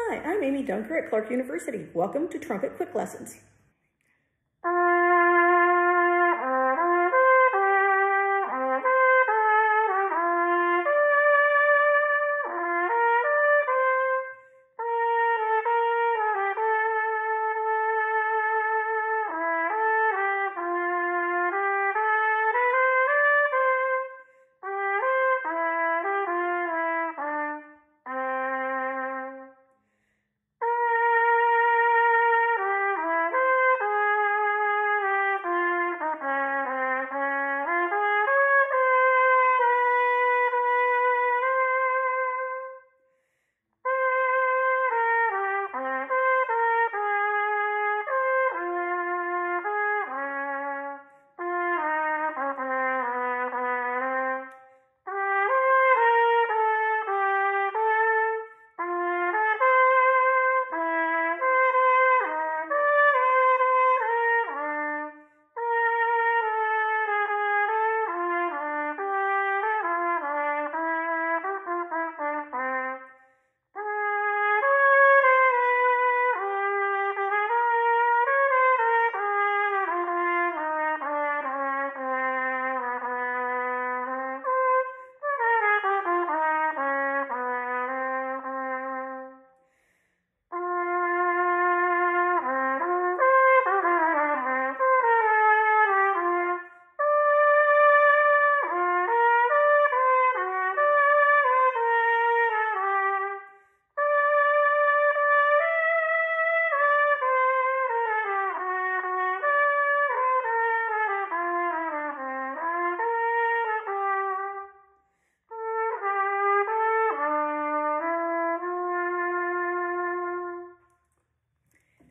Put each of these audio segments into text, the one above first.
Hi, I'm Amy Dunker at Clarke University. Welcome to Trumpet Quick Lessons.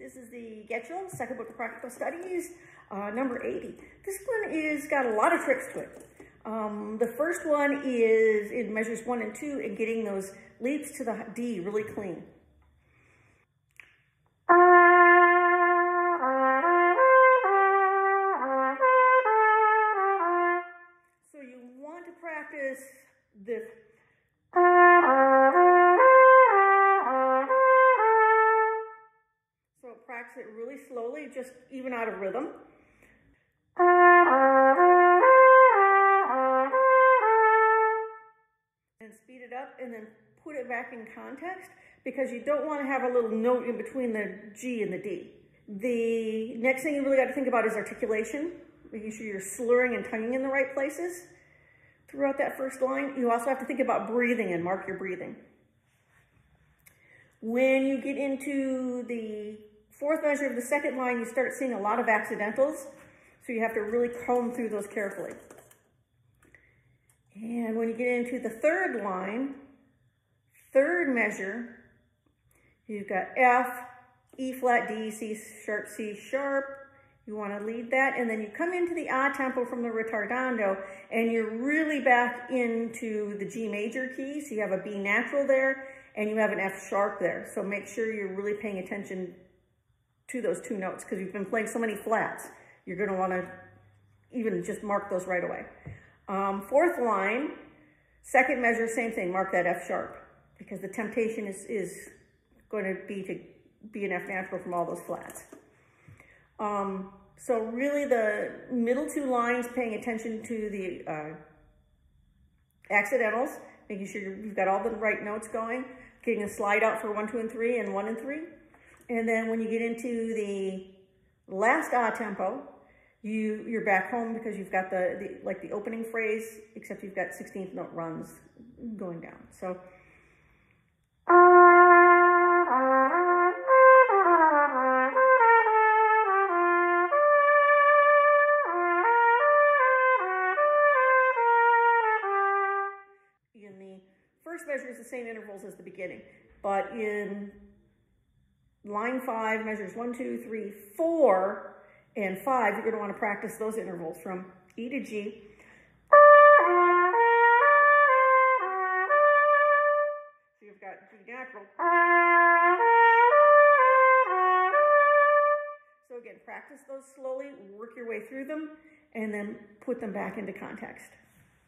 This is the Getchell, Second Book of Practical Studies, number 80. This one is got a lot of tricks to it. The first one is in measures 1 and 2 and getting those leaps to the D really clean. So you want to practice this. So practice it really slowly, just even out of rhythm. And speed it up and then put it back in context because you don't want to have a little note in between the G and the D. The next thing you really got to think about is articulation, making sure you're slurring and tonguing in the right places throughout that first line. You also have to think about breathing and mark your breathing. When you get into the fourth measure of the second line, you start seeing a lot of accidentals, so you have to really comb through those carefully. And when you get into the third line, third measure, you've got F, E flat, D, C sharp, C sharp. You want to lead that, and then you come into the A tempo from the ritardando, and you're really back into the G major key, so you have a B natural there, and you have an F sharp there. So make sure you're really paying attention to those two notes, because you've been playing so many flats. You're going to want to even just mark those right away. Fourth line, second measure, same thing, mark that F sharp, because the temptation is going to be an F natural from all those flats. So really the middle two lines, paying attention to the accidentals, making sure you've got all the right notes going, getting a slide out for 1, 2, and 3, and 1 and 3. And then when you get into the last A tempo, you're back home because you've got the opening phrase, except you've got 16th note runs going down. So in the first measure is the same intervals as the beginning, but in line 5, measures 1, 2, 3, 4, and 5, you're going to want to practice those intervals from E to G. So you've got G natural. So again, practice those slowly, work your way through them, and then put them back into context.